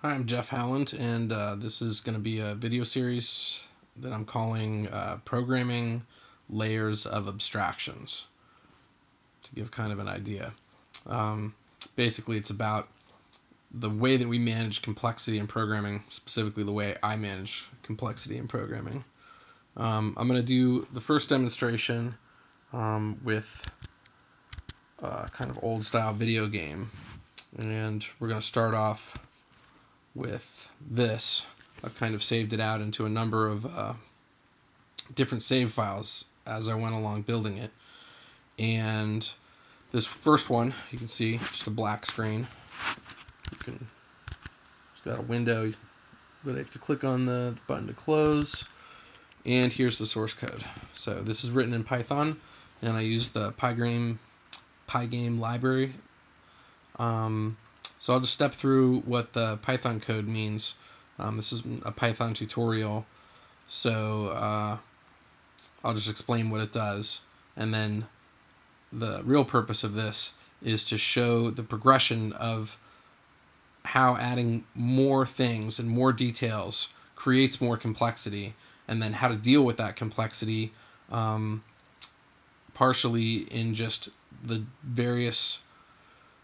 Hi, I'm Jeff Howland, and this is going to be a video series that I'm calling Programming Layers of Abstractions, to give kind of an idea. Basically, it's about the way that we manage complexity in programming, specifically the way I manage complexity in programming. I'm going to do the first demonstration with a kind of old-style video game, and we're going to start off with this. I've kind of saved it out into a number of different save files as I went along building it. And this first one, you can see just a black screen. It's got a window, but I have to click on the button to close. And here's the source code. So this is written in Python, and I use the Pygame library. So I'll just step through what the Python code means. This is a Python tutorial, so I'll just explain what it does. And then the real purpose of this is to show the progression of how adding more things and more details creates more complexity, and then how to deal with that complexity partially in just the various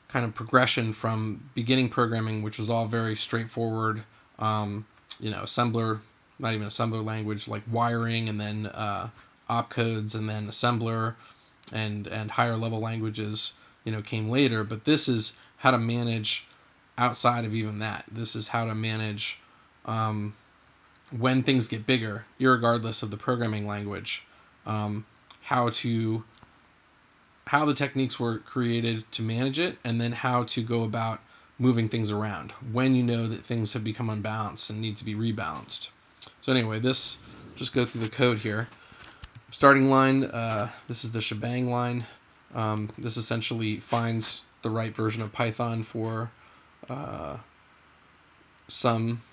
kind of progression from beginning programming, which was all very straightforward, assembler, not even assembler language, like wiring, and then opcodes, and then assembler, and higher level languages, came later. But this is how to manage outside of even that. This is how to manage when things get bigger, irregardless of the programming language, how the techniques were created to manage it, and then how to go about moving things around when you know that things have become unbalanced and need to be rebalanced. So anyway, just go through the code here. Starting line, this is the Shebang Line. This essentially finds the right version of Python for some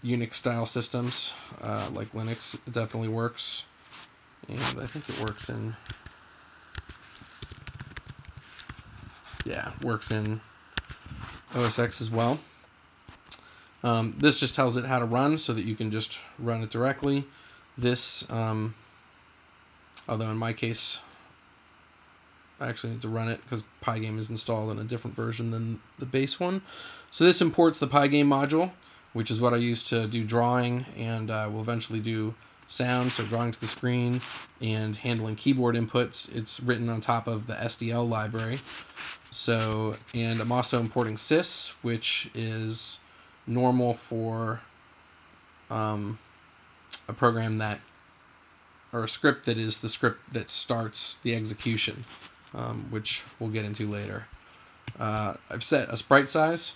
Unix style systems, like Linux. It definitely works, and I think it works in OS X as well. This just tells it how to run so that you can just run it directly. This, although in my case, I actually need to run it because Pygame is installed in a different version than the base one. So this imports the Pygame module, which is what I use to do drawing, and will eventually do sound, so drawing to the screen and handling keyboard inputs. It's written on top of the SDL library. So, and I'm also importing sys, which is normal for a program that, or a script that is the script that starts the execution, which we'll get into later. I've set a sprite size,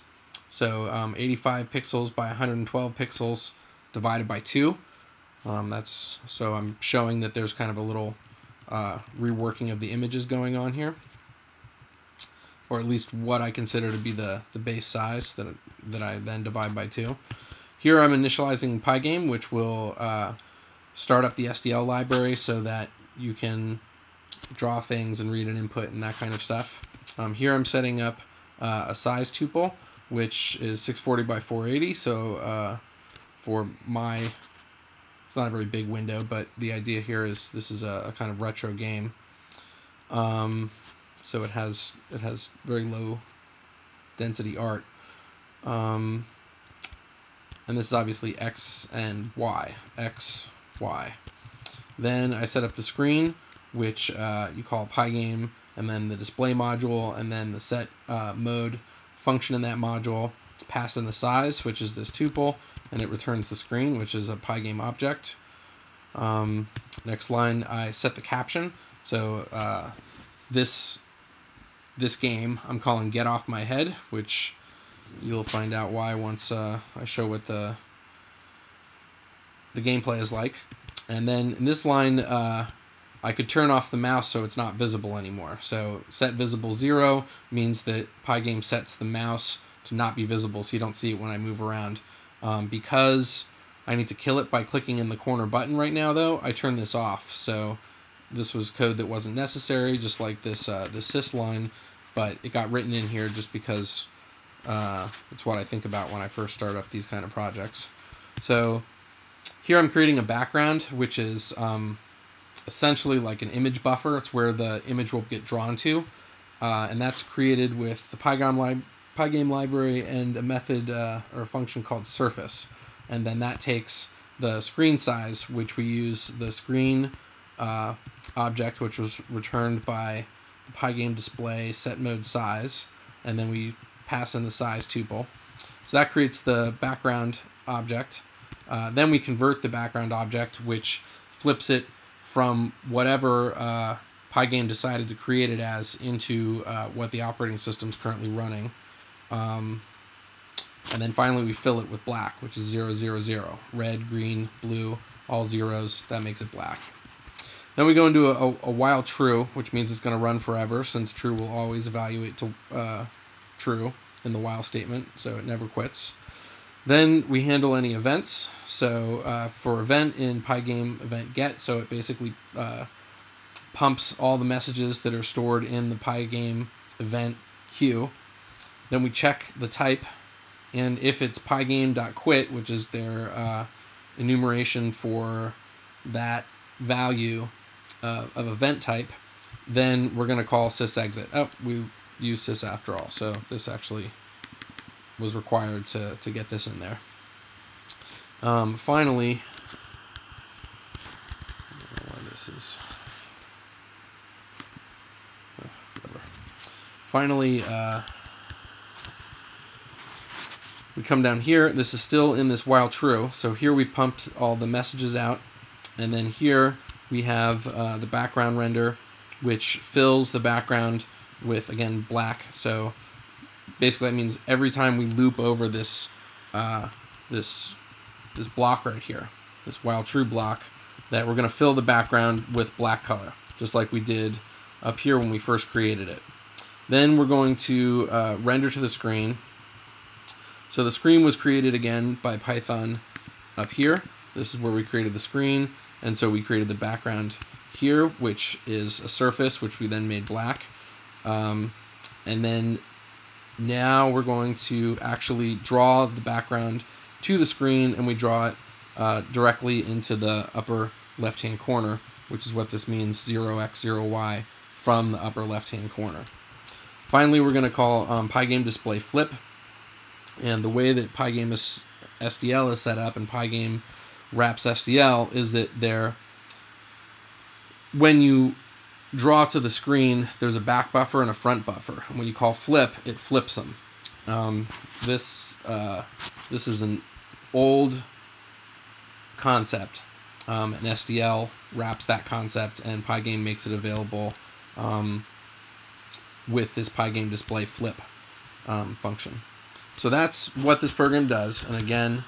so 85 pixels by 112 pixels divided by 2. So I'm showing that there's kind of a little reworking of the images going on here, or at least what I consider to be the base size that I then divide by 2. Here I'm initializing Pygame, which will start up the SDL library so that you can draw things and read an input and that kind of stuff. Here I'm setting up a size tuple, which is 640 by 480. So for my, it's not a very big window, but the idea here is this is a kind of retro game. So it has very low density art, and this is obviously X and Y, X, Y. Then I set up the screen, which you call Pygame, and then the display module, and then the set mode function in that module, pass in the size, which is this tuple, and it returns the screen, which is a Pygame object. Next line, I set the caption. So this game I'm calling Get Off My Head, which you'll find out why once I show what the gameplay is like. And then in this line, I could turn off the mouse so it's not visible anymore. So set visible 0 means that Pygame sets the mouse to not be visible, so you don't see it when I move around. Because I need to kill it by clicking in the corner button right now, though, I turn this off. So this was code that wasn't necessary, just like this sys line, but it got written in here just because It's what I think about when I first start up these kind of projects. So here I'm creating a background, which is essentially like an image buffer. It's where the image will get drawn to, and that's created with the Pygame library and a method or a function called surface. And then that takes the screen size, which we use the screen object, which was returned by the Pygame display set mode size, and then we pass in the size tuple. So that creates the background object. Then we convert the background object, which flips it from whatever Pygame decided to create it as into what the operating system is currently running. And then finally we fill it with black, which is 0, 0, 0. Red, green, blue, all zeros. That makes it black. Then we go into a while true, which means it's going to run forever, since true will always evaluate to true in the while statement, so it never quits. Then we handle any events. So for event in Pygame event get, so it basically pumps all the messages that are stored in the Pygame event queue. Then we check the type, and if it's pygame.quit, which is their enumeration for that value of event type, then we're going to call sysexit. Oh, we use sys after all, so this actually was required to get this in there. Finally, I don't know why this is. Whatever. Finally, we come down here. This is still in this while true. So here we pumped all the messages out, and then here we have the background render, which fills the background with, again, black. So basically that means every time we loop over this this block right here, this while true block, that we're going to fill the background with black color, just like we did up here when we first created it. Then we're going to render to the screen. So the screen was created again by Python up here. This is where we created the screen, and so we created the background here, which is a surface, which we then made black. And then now we're going to actually draw the background to the screen, and we draw it directly into the upper left-hand corner, which is what this means, 0x, 0y, from the upper left-hand corner. Finally, we're going to call Pygame display flip. And the way that Pygame SDL is set up and Pygame wraps SDL is that when you draw to the screen, there's a back buffer and a front buffer. And when you call flip, it flips them. This is an old concept, and SDL wraps that concept, and Pygame makes it available with this Pygame display flip function. So that's what this program does, and again,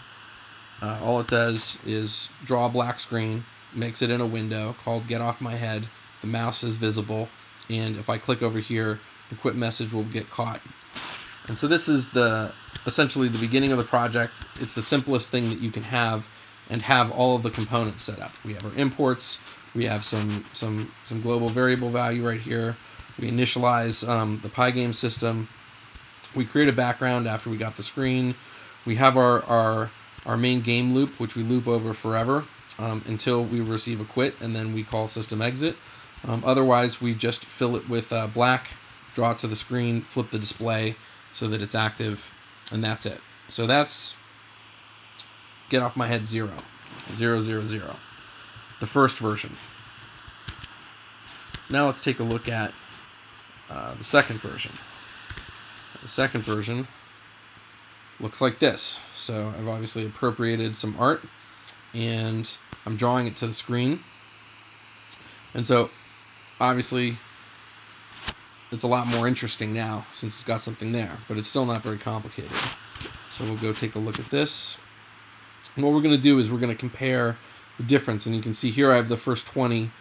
all it does is draw a black screen, makes it in a window called Get Off My Head. The mouse is visible, and if I click over here, the quit message will get caught. And so this is essentially the beginning of the project. It's the simplest thing that you can have, and have all of the components set up. We have our imports, we have some global variable value right here, we initialize the Pygame system, we create a background after we got the screen, we have our main game loop, which we loop over forever until we receive a quit, and then we call system exit. Otherwise, we just fill it with black, draw it to the screen, flip the display so that it's active, and that's it. So that's Get Off My Head 0, 0, 0, 0, the first version. So now let's take a look at the second version. The second version looks like this. So I've obviously appropriated some art, and I'm drawing it to the screen. And so obviously it's a lot more interesting now since it's got something there, but it's still not very complicated. So we'll go take a look at this. And what we're going to do is we're going to compare the difference, and you can see here I have the first 20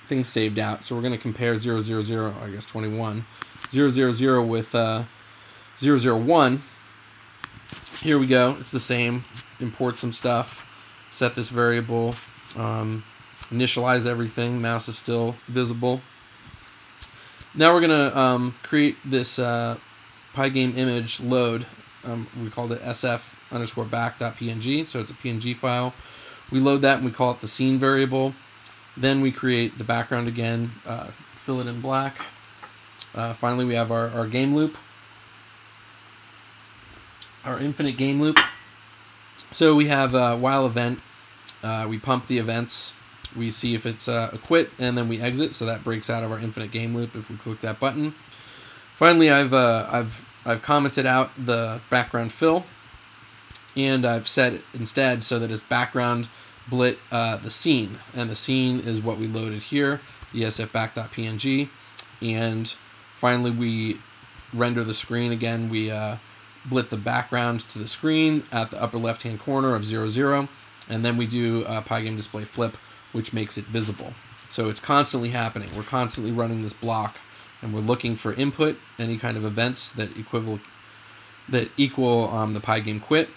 things saved out. So we're going to compare 0, 0, 0, I guess 21, 0, 0, 0 with 0, 0, 1. Here we go. It's the same. Import some stuff, set this variable, initialize everything. Mouse is still visible. Now we're going to create this pygame image load. We called it sf_back.png, so it's a PNG file. We load that and we call it the scene variable. Then we create the background again, fill it in black. Finally, we have our game loop, our infinite game loop. So we have a while event. We pump the events. We see if it's a quit, and then we exit. So that breaks out of our infinite game loop if we click that button. Finally, I've commented out the background fill, and I've set it instead so that it's background blit the scene, and the scene is what we loaded here, the sfback.png. And finally, we render the screen again. We blit the background to the screen at the upper left-hand corner of 0, 0, and then we do pygame display flip, which makes it visible. So it's constantly happening. We're constantly running this block, and we're looking for input, any kind of events that equal the pygame quit,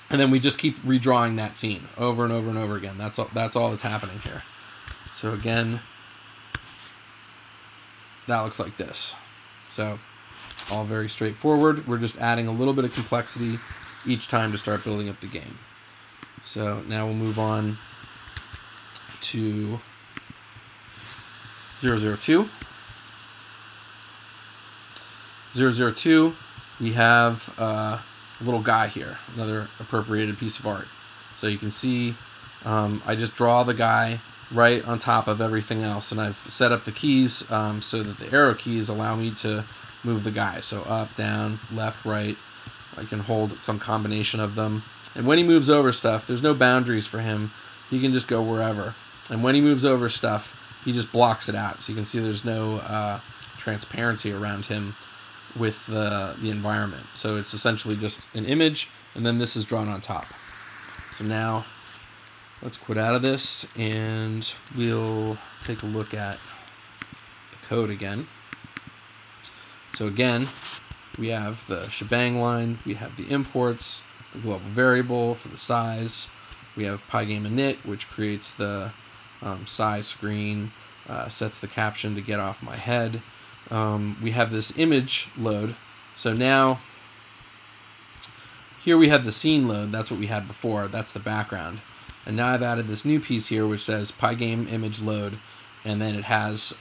and then we just keep redrawing that scene over and over and over again. That's all that's happening here. So again, that looks like this. So all very straightforward. We're just adding a little bit of complexity each time to start building up the game. So now we'll move on to 002. 002, we have a little guy here, another appropriated piece of art. So you can see I just draw the guy right on top of everything else, and I've set up the keys so that the arrow keys allow me to move the guy. So up, down, left, right. I can hold some combination of them. And when he moves over stuff, there's no boundaries for him. He can just go wherever. And when he moves over stuff, he just blocks it out. So you can see there's no transparency around him with the environment. So it's essentially just an image, and then this is drawn on top. So now let's quit out of this, and we'll take a look at the code again. So again, we have the shebang line, we have the imports, the global variable for the size, we have pygame init, which creates the size screen, sets the caption to get off my head. We have this image load. So now, here we have the scene load. That's what we had before. That's the background. And now I've added this new piece here, which says pygame image load, and then it has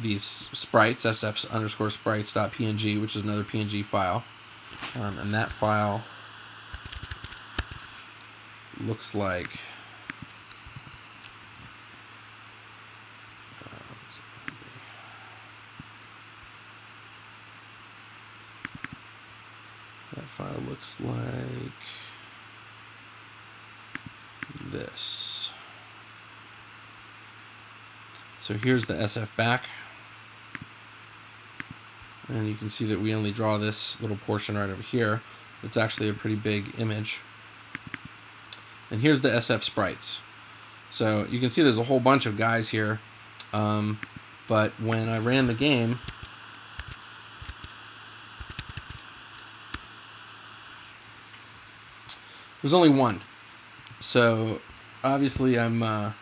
these sprites, sf_sprites.png, which is another PNG file. And that file looks like this. So here's the SF back, and you can see that we only draw this little portion right over here. It's actually a pretty big image. And here's the SF sprites. So you can see there's a whole bunch of guys here, but when I ran the game, there's only one. So obviously I'm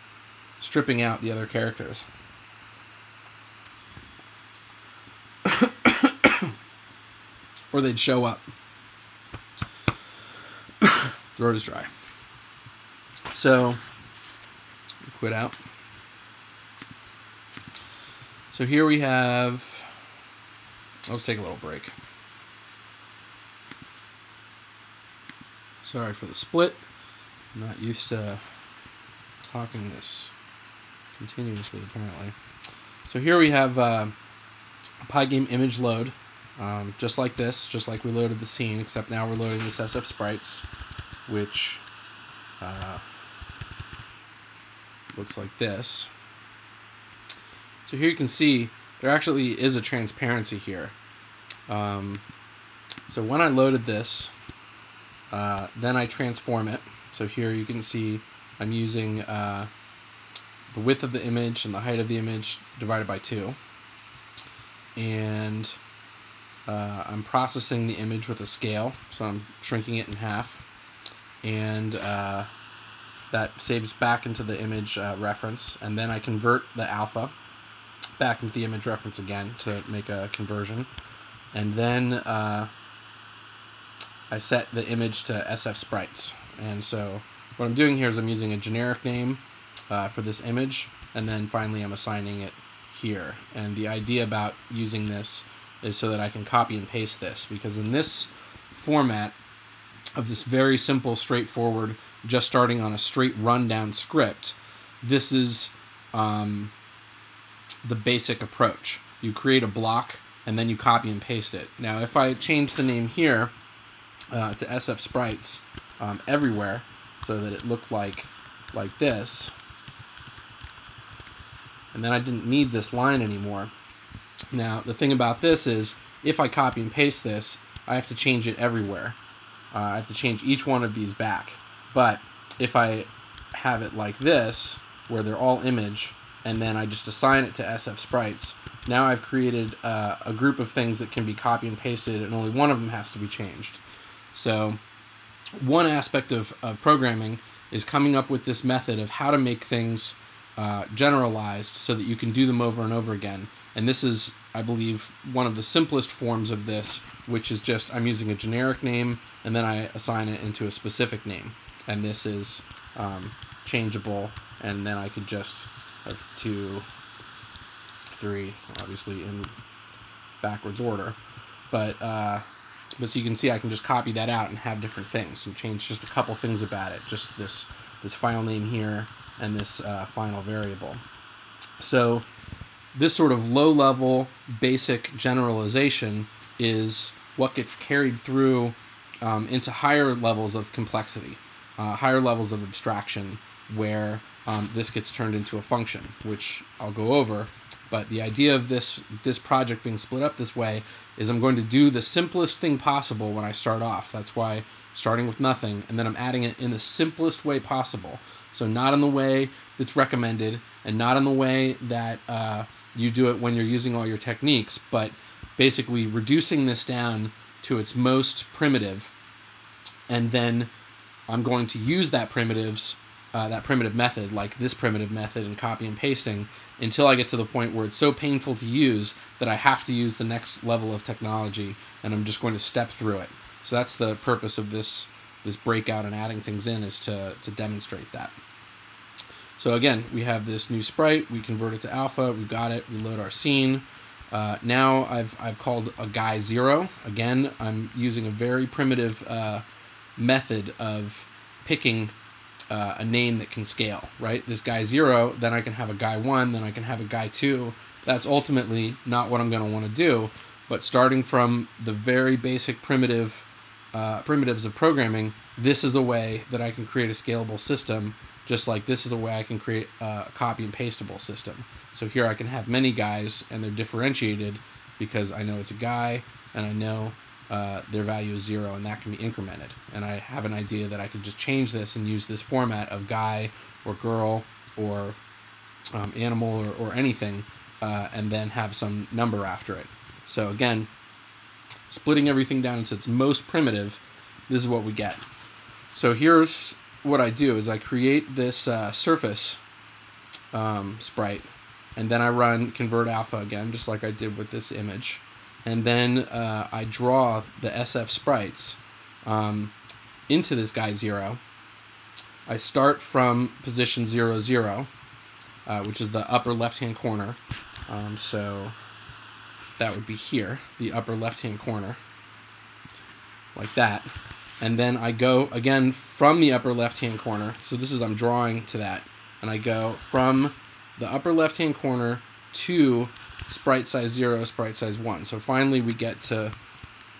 stripping out the other characters. Or they'd show up. Throat is dry. So quit out. So here we have, let's take a little break. Sorry for the split. I'm not used to talking this continuously, apparently. So here we have a pygame image load, just like this, just like we loaded the scene, except now we're loading this SF sprites, which looks like this. So here you can see there actually is a transparency here. So when I loaded this, then I transform it. So here you can see I'm using the width of the image and the height of the image divided by 2. And I'm processing the image with a scale, so I'm shrinking it in half. And that saves back into the image reference. And then I convert the alpha back into the image reference again to make a conversion. and then I set the image to SF Sprites. And so what I'm doing here is I'm using a generic name for this image, and then finally I'm assigning it here. And the idea about using this is so that I can copy and paste this, because in this format of this very simple, straightforward, just starting on a straight rundown script, this is the basic approach. You create a block and then you copy and paste it. Now if I change the name here to SF Sprites everywhere, so that it looked like this, and then I didn't need this line anymore. Now the thing about this is, if I copy and paste this, I have to change it everywhere. I have to change each one of these back. But if I have it like this, where they're all image, and then I just assign it to SF Sprites, now I've created a group of things that can be copy and pasted, and only one of them has to be changed. So one aspect of programming is coming up with this method of how to make things generalized so that you can do them over and over again. And this is, I believe, one of the simplest forms of this, which is just I'm using a generic name and then I assign it into a specific name. And this is changeable, and then I could just have 2, 3, obviously in backwards order. But so you can see I can just copy that out and have different things and change just a couple things about it. Just this file name here and this final variable. So this sort of low-level basic generalization is what gets carried through into higher levels of complexity, higher levels of abstraction, where this gets turned into a function, which I'll go over. But the idea of this project being split up this way is I'm going to do the simplest thing possible when I start off. That's why starting with nothing, and then I'm adding it in the simplest way possible. So not in the way that's recommended, and not in the way that you do it when you're using all your techniques, but basically reducing this down to its most primitive, and then I'm going to use that primitive method, like this primitive method, and copy and pasting until I get to the point where it's so painful to use that I have to use the next level of technology, and I'm just going to step through it. So that's the purpose of this breakout and adding things in, is to demonstrate that. So again, we have this new sprite, we convert it to alpha, we got it, we load our scene. Now I've called a guy 0. Again, I'm using a very primitive method of picking a name that can scale, right? This guy 0, then I can have a guy 1, then I can have a guy 2. That's ultimately not what I'm going to want to do, but starting from the very basic primitives of programming, this is a way that I can create a scalable system, just like this is a way I can create a copy and pastable system. So here I can have many guys, and they're differentiated because I know it's a guy, and I know their value is 0, and that can be incremented. And I have an idea that I could just change this and use this format of guy or girl or animal or anything, and then have some number after it. So again, splitting everything down into its most primitive, this is what we get. So here's what I do, is I create this surface sprite, and then I run convert alpha again, just like I did with this image. And then I draw the SF Sprites into this guy 0. I start from position 0, 0, which is the upper left-hand corner. So that would be here, the upper left-hand corner, like that. And then I go, again, from the upper left-hand corner. So this is, I'm drawing to that. And I go from the upper left-hand corner to sprite size 0, sprite size 1. So finally we get to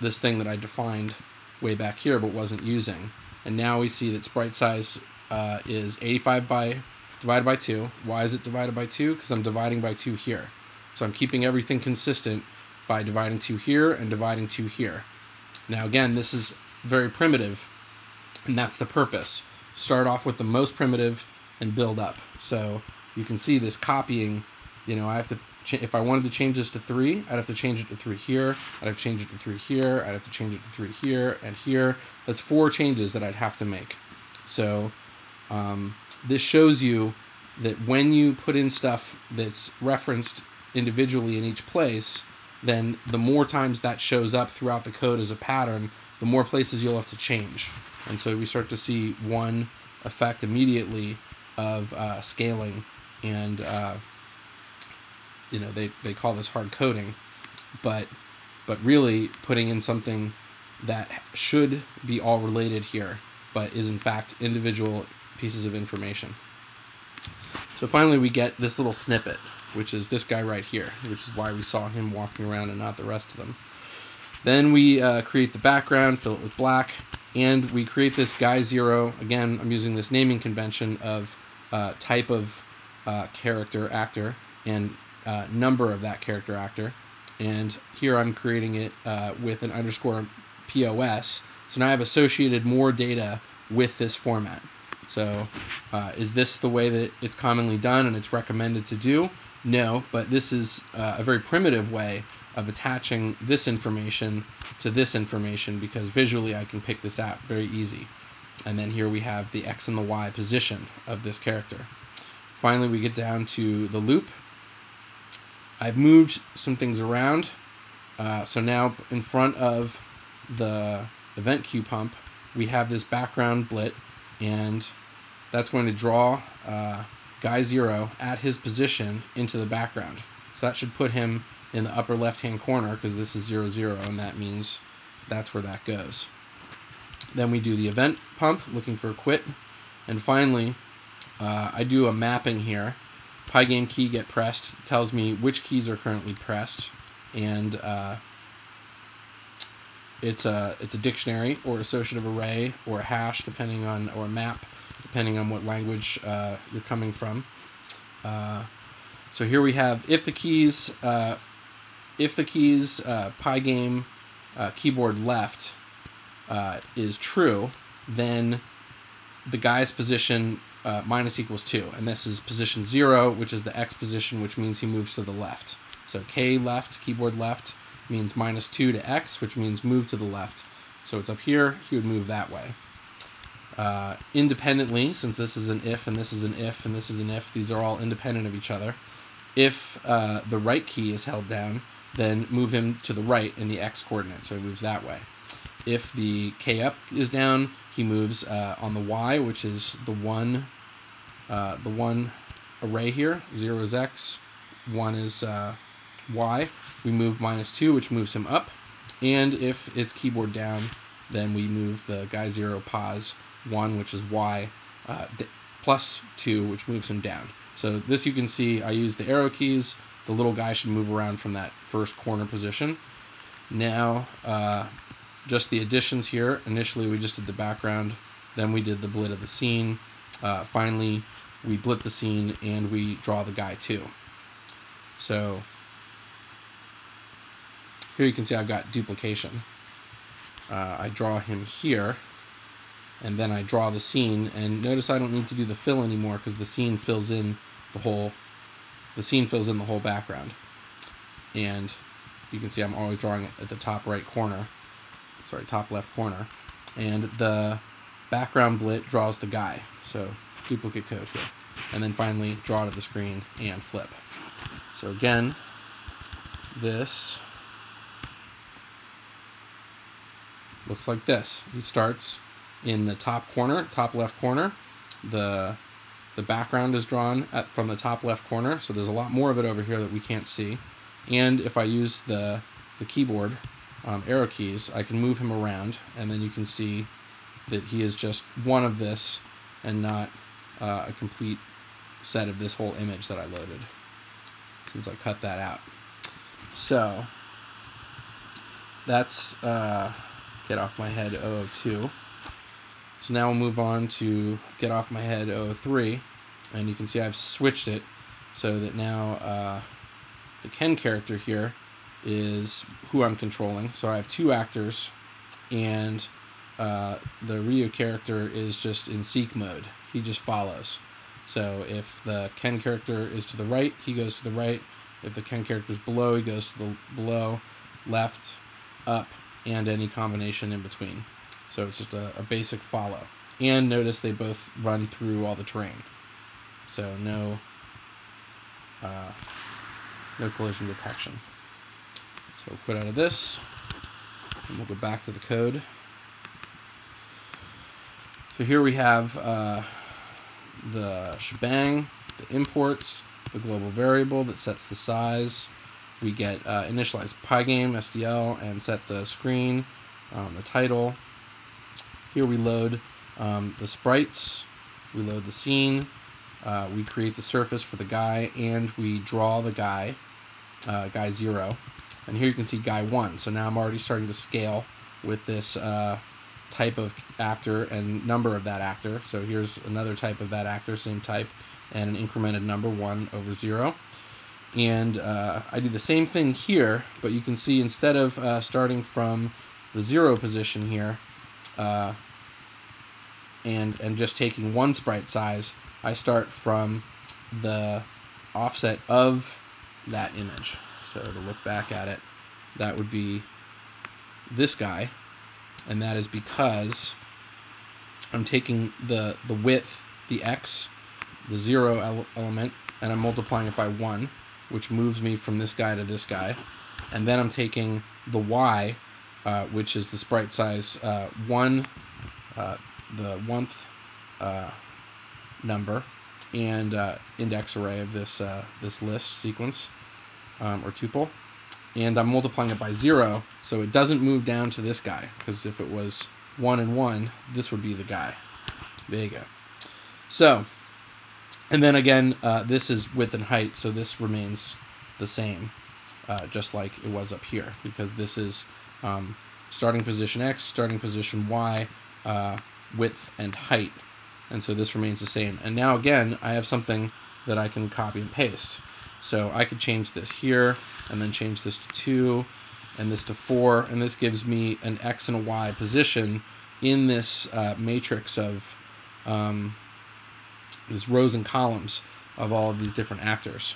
this thing that I defined way back here but wasn't using. And now we see that sprite size is 85 divided by 2. Why is it divided by 2? Because I'm dividing by 2 here. So I'm keeping everything consistent by dividing 2 here and dividing 2 here. Now again, this is very primitive, and that's the purpose. Start off with the most primitive and build up. So you can see this copying, you know, I have to, if I wanted to change this to 3, I'd have to change it to 3 here, I'd have to change it to 3 here, I'd have to change it to 3 here and here. That's 4 changes that I'd have to make. So this shows you that when you put in stuff that's referenced individually in each place, then the more times that shows up throughout the code as a pattern, the more places you'll have to change. And so we start to see one effect immediately of scaling, and they call this hard coding, but really putting in something that should be all related here, but is in fact individual pieces of information. So finally we get this little snippet, which is this guy right here, which is why we saw him walking around and not the rest of them. Then we create the background, fill it with black, and we create this guy 0. Again, I'm using this naming convention of type of character actor and number of that character actor. And here I'm creating it with an underscore POS. So now I've associated more data with this format. So is this the way that it's commonly done and it's recommended to do? No, but this is a very primitive way of attaching this information to this information, because visually I can pick this out very easy. And then here we have the X and the Y position of this character. Finally, we get down to the loop. I've moved some things around. So now in front of the event queue pump, we have this background blit, and that's going to draw guy 0 at his position into the background. So that should put him in the upper left-hand corner, because this is 0, 0, and that means that's where that goes. Then we do the event pump, looking for quit. And finally, I do a mapping here. Pygame key get pressed tells me which keys are currently pressed, and it's a dictionary or associative array or a hash, depending on, or a map, depending on what language you're coming from. So here we have if the keys Pygame keyboard left is true, then the guy's position minus equals 2, and this is position 0, which is the X position, which means he moves to the left. So K left, keyboard left, means minus 2 to X, which means move to the left. So it's up here, he would move that way. Independently, since this is an if and this is an if and this is an if, these are all independent of each other. If the right key is held down, then move him to the right in the X coordinate, so he moves that way. If the K up is down, he moves on the Y, which is the one array here. 0 is X, 1 is Y. We move minus 2, which moves him up. And if it's keyboard down, then we move the guy 0 pos 1, which is Y, plus 2, which moves him down. So this, you can see I use the arrow keys. The little guy should move around from that first corner position. Now, just the additions here. Initially, we just did the background. Then we did the blit of the scene. Finally, we blit the scene, and we draw the guy too. So here you can see I've got duplication. I draw him here, and then I draw the scene. And notice I don't need to do the fill anymore, because the scene fills in the whole. The scene fills in the whole background. And you can see I'm always drawing it at the top right corner. Sorry, top left corner. And the background blit draws the guy. So duplicate code here. And then finally draw to the screen and flip. So again, this looks like this. He starts in the top corner, top left corner. The background is drawn from the top left corner, so there's a lot more of it over here that we can't see. And if I use the keyboard arrow keys, I can move him around, and then you can see that he is just one of this and not a complete set of this whole image that I loaded, since I cut that out. So that's Get Off My Head 002. So now we'll move on to Get Off My Head 003, and you can see I've switched it so that now the Ken character here is who I'm controlling. So I have 2 actors, and the Ryu character is just in seek mode. He just follows. So if the Ken character is to the right, he goes to the right. If the Ken character is below, he goes to the below, left, up, and any combination in between. So it's just a basic follow. And notice they both run through all the terrain. So no collision detection. So we'll quit out of this, and we'll go back to the code. So here we have the shebang, the imports, the global variable that sets the size. We get initialize Pygame, SDL, and set the screen, the title. Here we load the sprites, we load the scene, we create the surface for the guy, and we draw the guy, guy 0. And here you can see guy 1. So now I'm already starting to scale with this type of actor and number of that actor. So here's another type of that actor, same type, and an incremented number 1 over 0. And I do the same thing here, but you can see instead of starting from the 0 position here and just taking one sprite size, I start from the offset of that image. So to look back at it, that would be this guy, and that is because I'm taking the width, the x, the 0 element, and I'm multiplying it by 1, which moves me from this guy to this guy. And then I'm taking the y, which is the sprite size 1, the 1th number, and index array of this this list sequence or tuple, and I'm multiplying it by 0, so it doesn't move down to this guy, because if it was 1 and 1, this would be the guy. There you go. So, and then again, this is width and height, so this remains the same, just like it was up here, because this is starting position X, starting position Y, width and height, and so this remains the same. And now again, I have something that I can copy and paste. So I could change this here, and then change this to 2, and this to 4, and this gives me an X and a Y position in this matrix of these rows and columns of all of these different actors.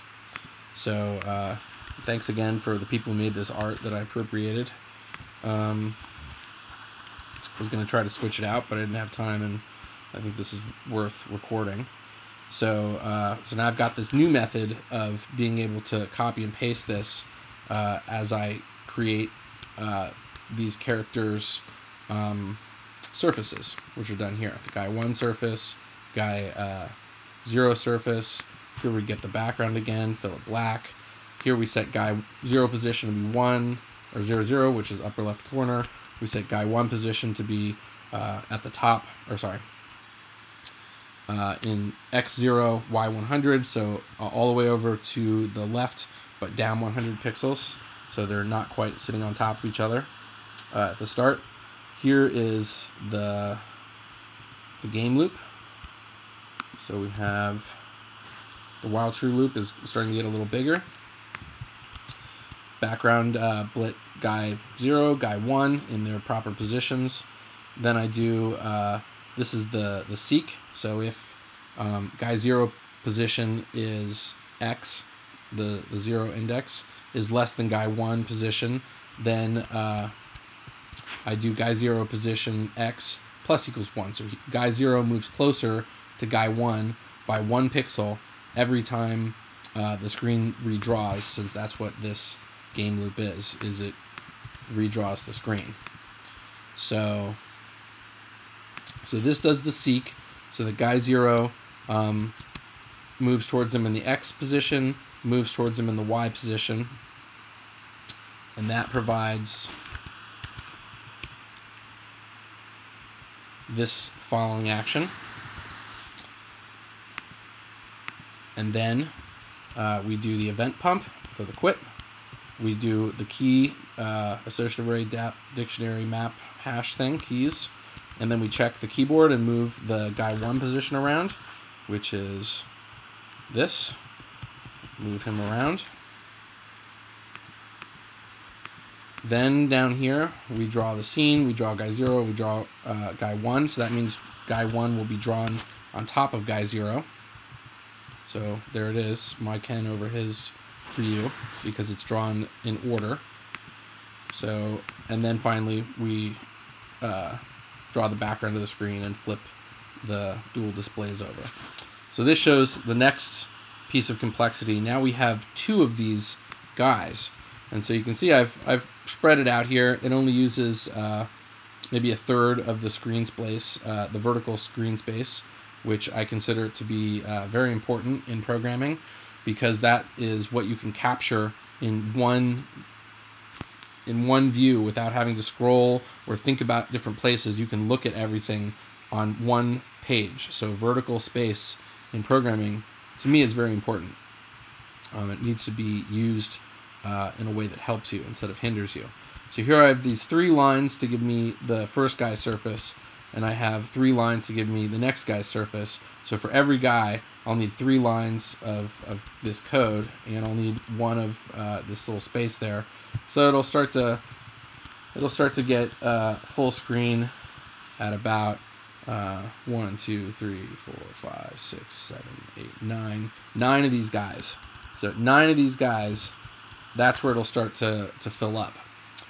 So thanks again for the people who made this art that I appropriated. I was going to try to switch it out, but I didn't have time, and I think this is worth recording. So, so now I've got this new method of being able to copy and paste this as I create these characters' surfaces, which are done here. The guy 1 surface, guy 0 surface. Here we get the background again, fill it black. Here we set guy 0 position to be 1, or 0, 0, which is upper left corner. We set guy 1 position to be at the top, or sorry, in X0, Y100, so all the way over to the left, but down 100 pixels, so they're not quite sitting on top of each other at the start. Here is the game loop. So we have the while true loop is starting to get a little bigger. Background blit guy 0, guy 1 in their proper positions. Then I do this is the seek. So if guy 0 position is X, the 0 index is less than guy 1 position, then I do guy 0 position X plus equals 1. So guy 0 moves closer to guy 1 by 1 pixel every time the screen redraws, since that's what this game loop is it redraws the screen. So this does the seek, so the guy 0 moves towards him in the X position, moves towards him in the Y position, and that provides this following action. And then we do the event pump for the quit. We do the key associative array dictionary map hash thing, keys, and then we check the keyboard and move the guy 1 position around, which is this. Move him around. Then down here we draw the scene, we draw guy 0, we draw guy 1, so that means guy 1 will be drawn on top of guy 0. So there it is, my Ken over his for you, because it's drawn in order. So, and then finally we draw the background of the screen and flip the dual displays over. So this shows the next piece of complexity. Now we have 2 of these guys. And so you can see I've spread it out here. It only uses maybe a third of the screen space, the vertical screen space, which I consider to be very important in programming, because that is what you can capture in one view without having to scroll or think about different places. You can look at everything on one page. So vertical space in programming, to me, is very important. It needs to be used in a way that helps you instead of hinders you. So here I have these 3 lines to give me the first guy's surface, and I have 3 lines to give me the next guy's surface. So for every guy, I'll need 3 lines of this code, and I'll need 1 of this little space there. So it'll start to get full screen at about 1, 2, 3, 4, 5, 6, 7, 8, 9 of these guys. So 9 of these guys, that's where it'll start to fill up.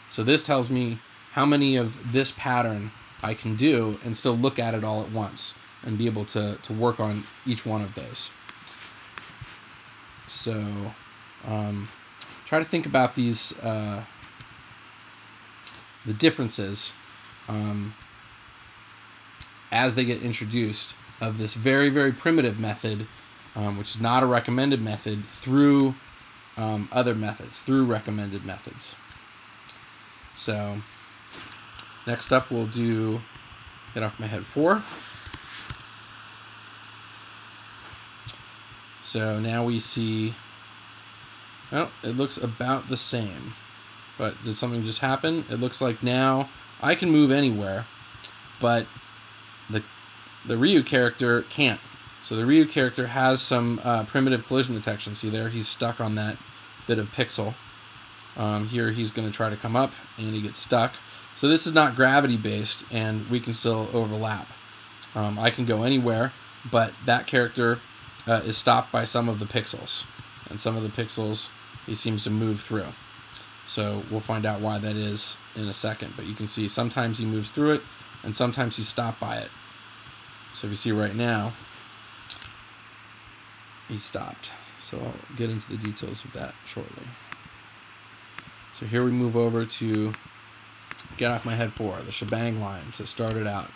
So this tells me how many of this pattern I can do and still look at it all at once and be able to work on each one of those. So try to think about these, the differences as they get introduced of this very, very primitive method, which is not a recommended method, through other methods, through recommended methods. So next up we'll do Get Off My Head 4. So now we see, well, it looks about the same, but did something just happen? It looks like now I can move anywhere, but the Ryu character can't. So the Ryu character has some primitive collision detection. See there, he's stuck on that bit of pixel. Here he's going to try to come up, and he gets stuck. So this is not gravity based, and we can still overlap. I can go anywhere, but that character is stopped by some of the pixels, and some of the pixels he seems to move through. So we'll find out why that is in a second, but you can see sometimes he moves through it, and sometimes he's stopped by it. So if you see right now, he's stopped. So I'll get into the details of that shortly. So here we move over to Get Off My Head 4, the Shebang Line, to start it out.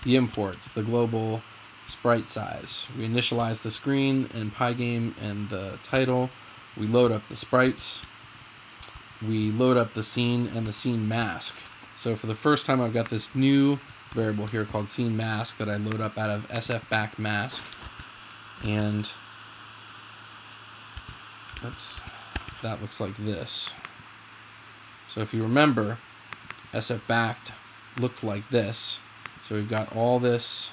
The imports, the global sprite size. We initialize the screen and Pygame and the title. We load up the sprites. We load up the scene and the scene mask. So for the first time, I've got this new variable here called scene mask that I load up out of sfback mask. And oops, that looks like this. So if you remember, sfback looked like this. So we've got all this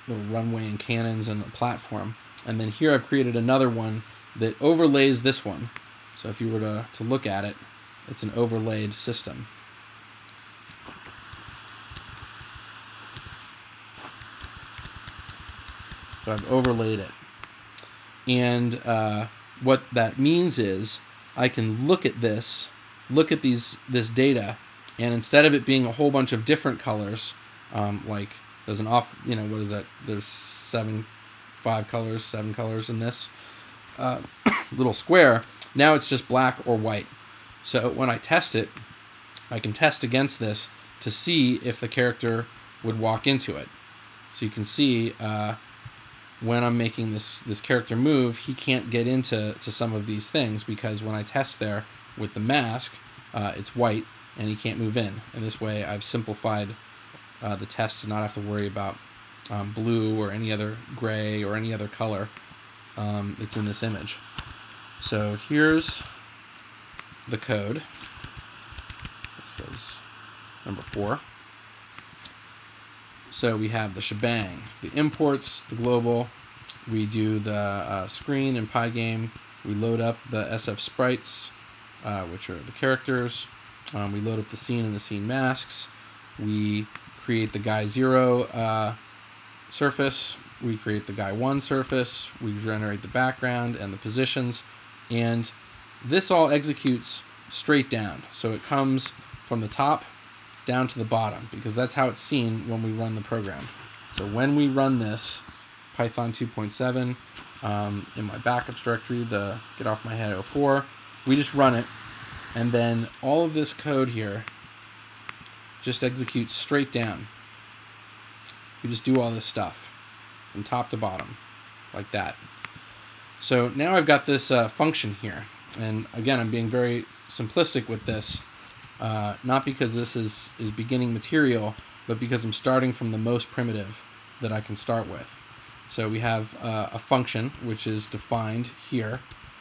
little runway and cannons and a platform. And then here I've created another one that overlays this one. So if you were to look at it, it's an overlaid system. So I've overlaid it. And what that means is I can look at this, look at this data, and instead of it being a whole bunch of different colors, like there's an off, you know, what is that? There's 7 colors in this little square. Now it's just black or white. So when I test it, I can test against this to see if the character would walk into it. So you can see when I'm making this character move, he can't get into some of these things because when I test there with the mask, it's white and he can't move in. And this way I've simplified the test to not have to worry about blue or any other gray or any other color that's in this image. So here's the code. This was number 4. So we have the shebang, the imports, the global. We do the screen and Pygame. We load up the SF sprites, which are the characters. We load up the scene and the scene masks. We create the guy 0 surface. We create the guy 1 surface. We generate the background and the positions. And this all executes straight down. So it comes from the top down to the bottom because that's how it's seen when we run the program. So when we run this, Python 2.7, in my backups directory, the get off my head 04. We just run it, and then all of this code here just executes straight down. We just do all this stuff from top to bottom, like that. So now I've got this function here, and again, I'm being very simplistic with this, not because this is beginning material, but because I'm starting from the most primitive that I can start with. So we have a function which is defined here,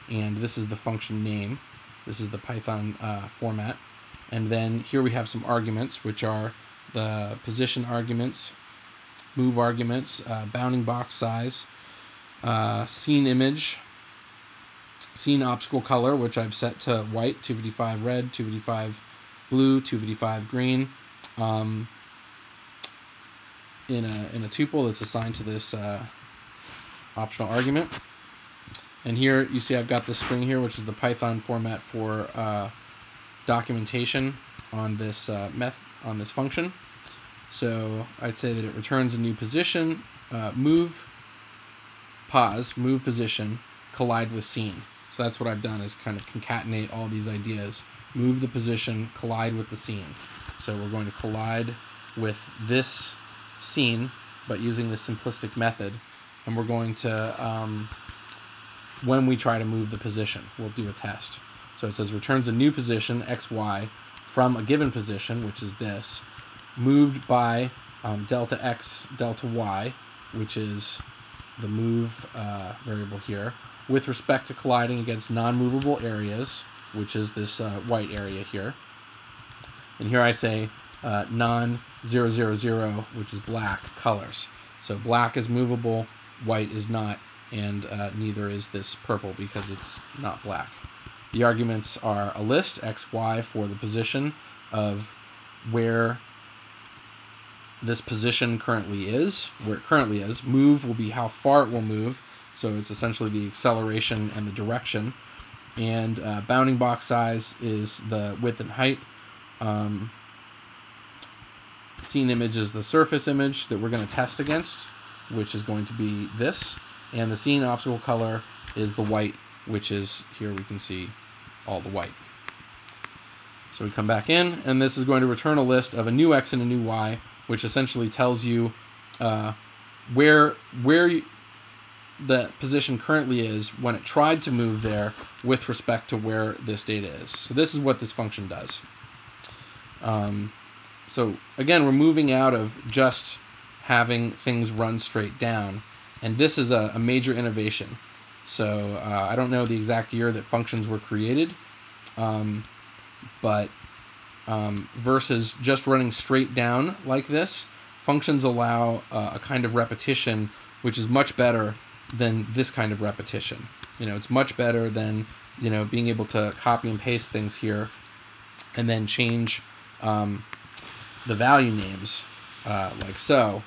and this is the function name. This is the Python format. And then here we have some arguments, which are the position arguments, move arguments, bounding box size, scene image, scene obstacle color, which I've set to white, 255 red, 255 blue, 255 green, in a tuple that's assigned to this optional argument. And here you see I've got the string here, which is the Python format for documentation on this on this function. So I'd say that it returns a new position, move, pause, move position, collide with scene. So that's what I've done, is kind of concatenate all these ideas. Move the position, collide with the scene. So we're going to collide with this scene, but using this simplistic method. And we're going to, when we try to move the position, we'll do a test. So it says returns a new position, x, y, from a given position, which is this, moved by delta x, delta y, which is the move variable here, with respect to colliding against non-movable areas, which is this white area here. And here I say non-000, which is black, colors. So black is movable, white is not, and neither is this purple because it's not black. The arguments are a list, x, y, for the position of where this position currently is, where it currently is. Move will be how far it will move, so it's essentially the acceleration and the direction. And bounding box size is the width and height. Scene image is the surface image that we're going to test against, which is going to be this. And the scene obstacle color is the white, which is, here we can see all the white. So we come back in, and this is going to return a list of a new x and a new y, which essentially tells you where the position currently is when it tried to move there with respect to where this data is. So this is what this function does. So again, we're moving out of just having things run straight down, and this is a major innovation. So I don't know the exact year that functions were created, but versus just running straight down like this, functions allow a kind of repetition which is much better than this kind of repetition. You know, it's much better than, you know, being able to copy and paste things here and then change the value names like so.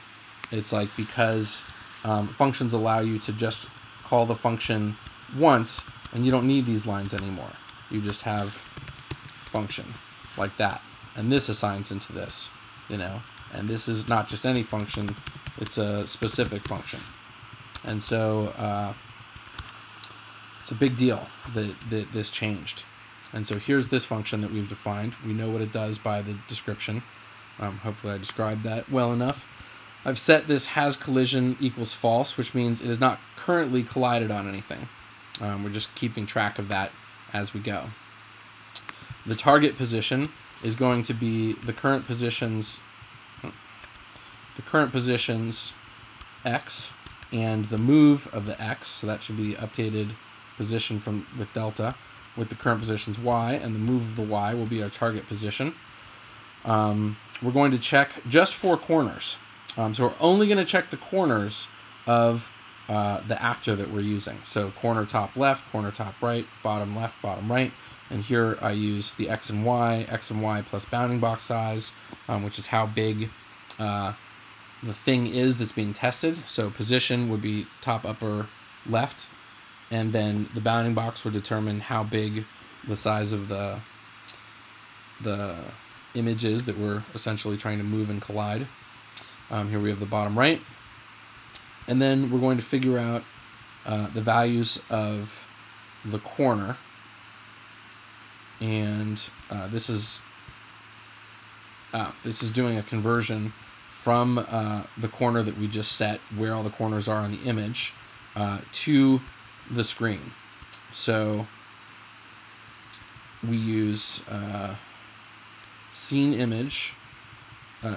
It's like, because functions allow you to just call the function once and you don't need these lines anymore. You just have function like that, and this assigns into this, you know, and this is not just any function, it's a specific function. And so it's a big deal that this changed. And so here's this function that we've defined. We know what it does by the description. Hopefully I described that well enough. I've set this has collision equals false, which means it is not currently collided on anything. We're just keeping track of that as we go. The target position is going to be the current position's x and the move of the x, so that should be updated position with delta, with the current position's y, and the move of the y will be our target position. We're going to check just 4 corners. So we're only going to check the corners of the actor that we're using. So corner top left, corner top right, bottom left, bottom right. And here I use the x and y plus bounding box size, which is how big the thing is that's being tested. So position would be top, upper, left, and then the bounding box would determine how big the size of the image is that we're essentially trying to move and collide. Here we have the bottom right. And then we're going to figure out the values of the corner, and this is doing a conversion from the corner that we just set, where all the corners are on the image, to the screen. So we use scene image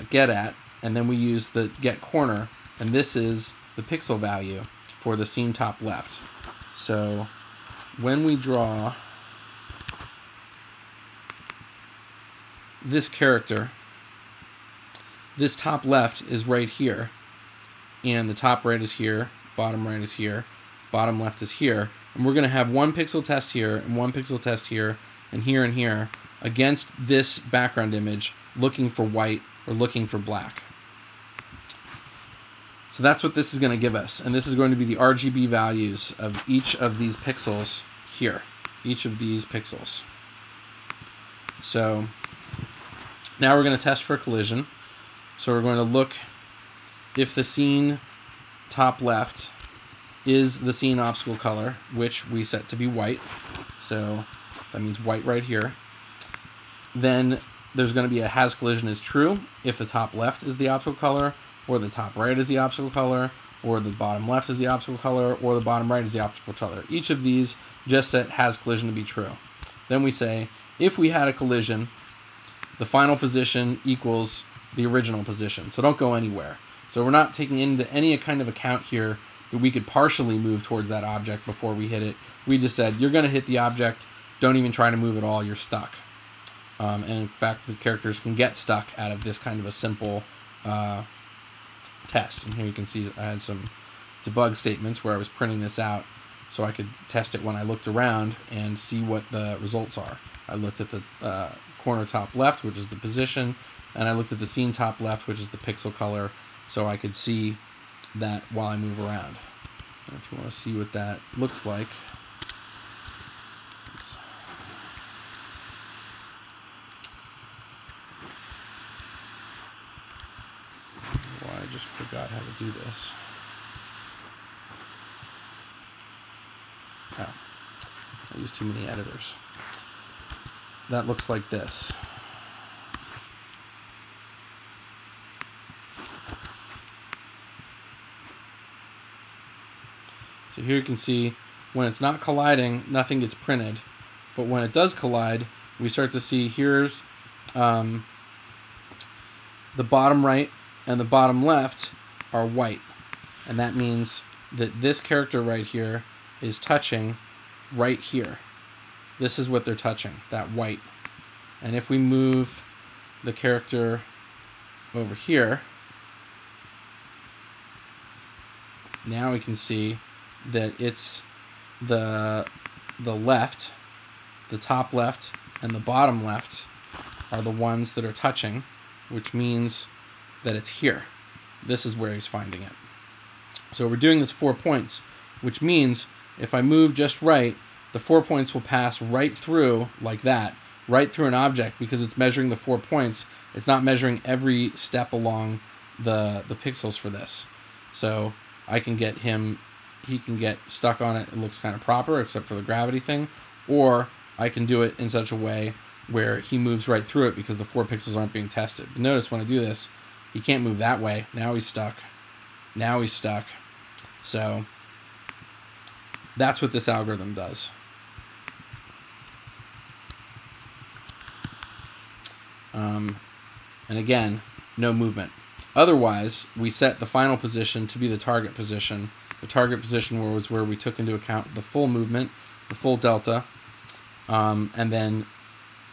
get at, and then we use the get corner, and this is the pixel value for the scene top left. So when we draw this character, this top left is right here, and the top right is here, bottom right is here, bottom left is here, and we're going to have one pixel test here and one pixel test here and here against this background image, looking for white or looking for black. So that's what this is going to give us, and this is going to be the RGB values of each of these pixels here, each of these pixels. So now we're going to test for collision. So we're going to look if the scene top left is the scene obstacle color, which we set to be white. So that means white right here. Then there's going to be a has collision is true if the top left is the obstacle color, or the top right is the obstacle color, or the bottom left is the obstacle color, or the bottom right is the obstacle color. Each of these just set has collision to be true. Then we say if we had a collision, the final position equals the original position. So don't go anywhere. So we're not taking into any kind of account here that we could partially move towards that object before we hit it. We just said, you're going to hit the object, don't even try to move at all, you're stuck. And in fact, the characters can get stuck out of this kind of a simple test. And here you can see I had some debug statements where I was printing this out so I could test it when I looked around and see what the results are. I looked at the corner top left, which is the position, and I looked at the scene top left, which is the pixel color, so I could see that while I move around. And if you want to see what that looks like, I just forgot how to do this. Oh, I used too many editors. That looks like this. So here you can see when it's not colliding, nothing gets printed. But when it does collide, we start to see here's the bottom right and the bottom left are white. And that means that this character right here is touching right here. This is what they're touching, that white. And if we move the character over here, now we can see that it's the left, the top left, and the bottom left are the ones that are touching, which means that it's here. This is where he's finding it. So we're doing this 4 points, which means if I move just right, the 4 points will pass right through, like that, right through an object, because it's measuring the 4 points. It's not measuring every step along the pixels for this. So I can get him, he can get stuck on it. It looks kind of proper, except for the gravity thing. Or I can do it in such a way where he moves right through it because the 4 pixels aren't being tested. But notice when I do this, he can't move that way. Now he's stuck. Now he's stuck. So that's what this algorithm does. And again, no movement. Otherwise, we set the final position to be the target position. The target position was where we took into account the full movement, the full delta, and then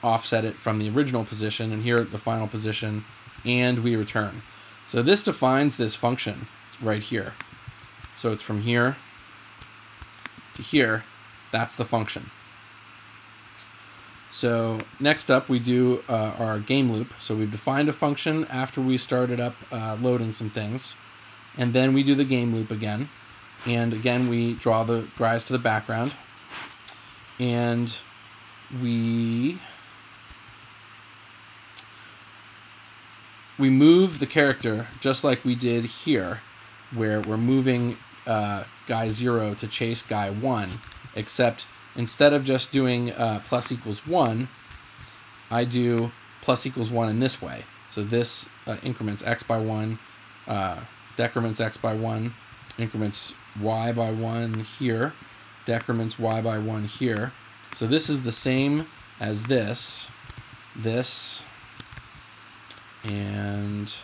offset it from the original position, and here at the final position, and we return. So this defines this function right here. So it's from here to here. That's the function. So next up we do our game loop. So we've defined a function after we started up loading some things, and then we do the game loop again. And again we draw the guys to the background, and we move the character just like we did here, where we're moving guy 0 to chase guy 1, except instead of just doing plus equals 1, I do plus equals 1 in this way. So this increments x by 1, decrements x by 1, increments y by 1 here, decrements y by 1 here. So this is the same as this, and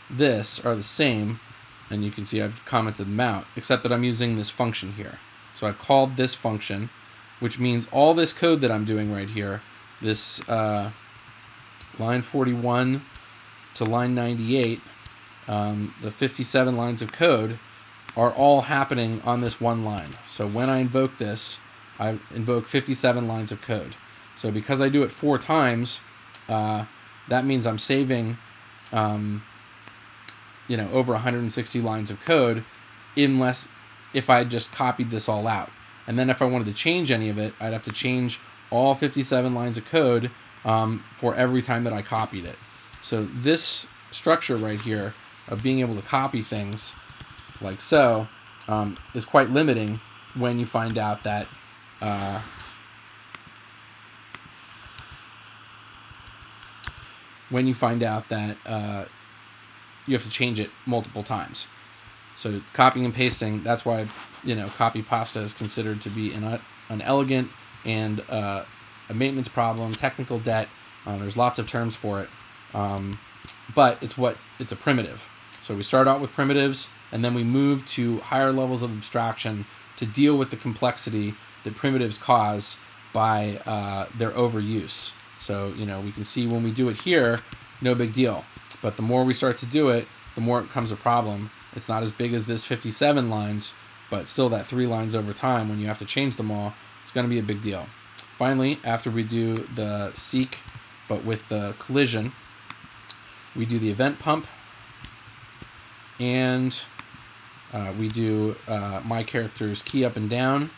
this are the same, and you can see I've commented them out, except that I'm using this function here. So I've called this function, which means all this code that I'm doing right here, this line 41 to line 98, the 57 lines of code are all happening on this one line. So when I invoke this, I invoke 57 lines of code. So because I do it 4 times, that means I'm saving over 160 lines of code, if I just copied this all out. And then if I wanted to change any of it, I'd have to change all 57 lines of code for every time that I copied it. So this structure right here of being able to copy things like so is quite limiting when you find out that you have to change it multiple times. So copying and pasting, that's why copy pasta is considered to be an elegant and a maintenance problem, technical debt. There's lots of terms for it, but it's a primitive. So we start out with primitives, and then we move to higher levels of abstraction to deal with the complexity that primitives cause by their overuse. So we can see when we do it here, no big deal. But the more we start to do it, the more it becomes a problem. It's not as big as this 57 lines, but still that 3 lines over time, when you have to change them all, it's going to be a big deal. Finally, after we do the seek, but with the collision, we do the event pump, and we do my character's key up and down.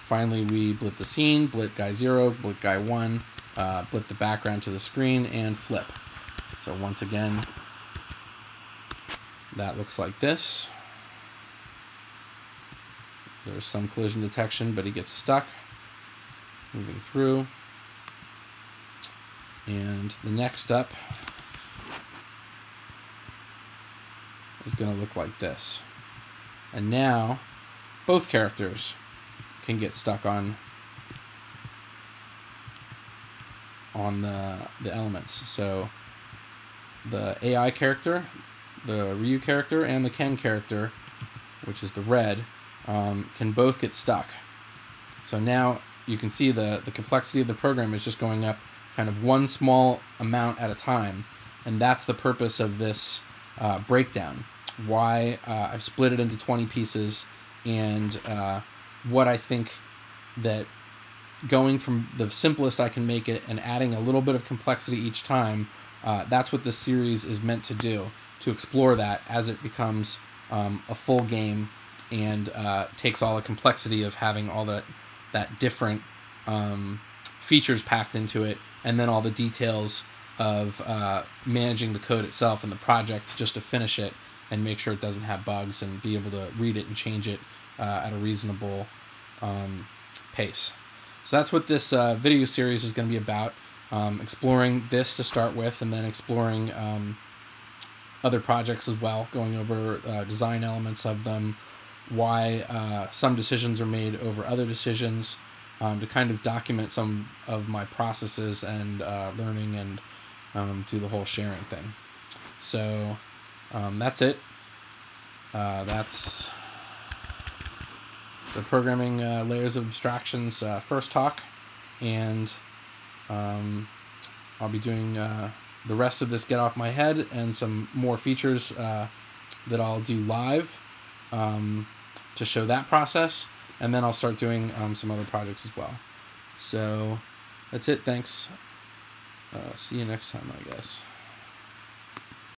Finally, we blit the scene, blit guy 0, blit guy 1, blit the background to the screen, and flip. So once again, that looks like this. There's some collision detection, but he gets stuck moving through. And the next step is going to look like this. And now both characters can get stuck on the elements. So the AI character, the Ryu character, and the Ken character, which is the red, can both get stuck. So now you can see the complexity of the program is just going up kind of one small amount at a time, and that's the purpose of this breakdown. Why I've split it into 20 pieces, and what I think that going from the simplest I can make it and adding a little bit of complexity each time, that's what this series is meant to do, to explore that as it becomes a full game and takes all the complexity of having all that different features packed into it, and then all the details of managing the code itself and the project just to finish it and make sure it doesn't have bugs and be able to read it and change it at a reasonable pace. So that's what this video series is going to be about, exploring this to start with, and then exploring other projects as well, going over design elements of them, why some decisions are made over other decisions, to kind of document some of my processes and learning, and do the whole sharing thing. So that's it. That's the programming layers of abstractions first talk, and I'll be doing the rest of this get off my head and some more features that I'll do live to show that process, and then I'll start doing some other projects as well. So that's it. Thanks. See you next time, I guess.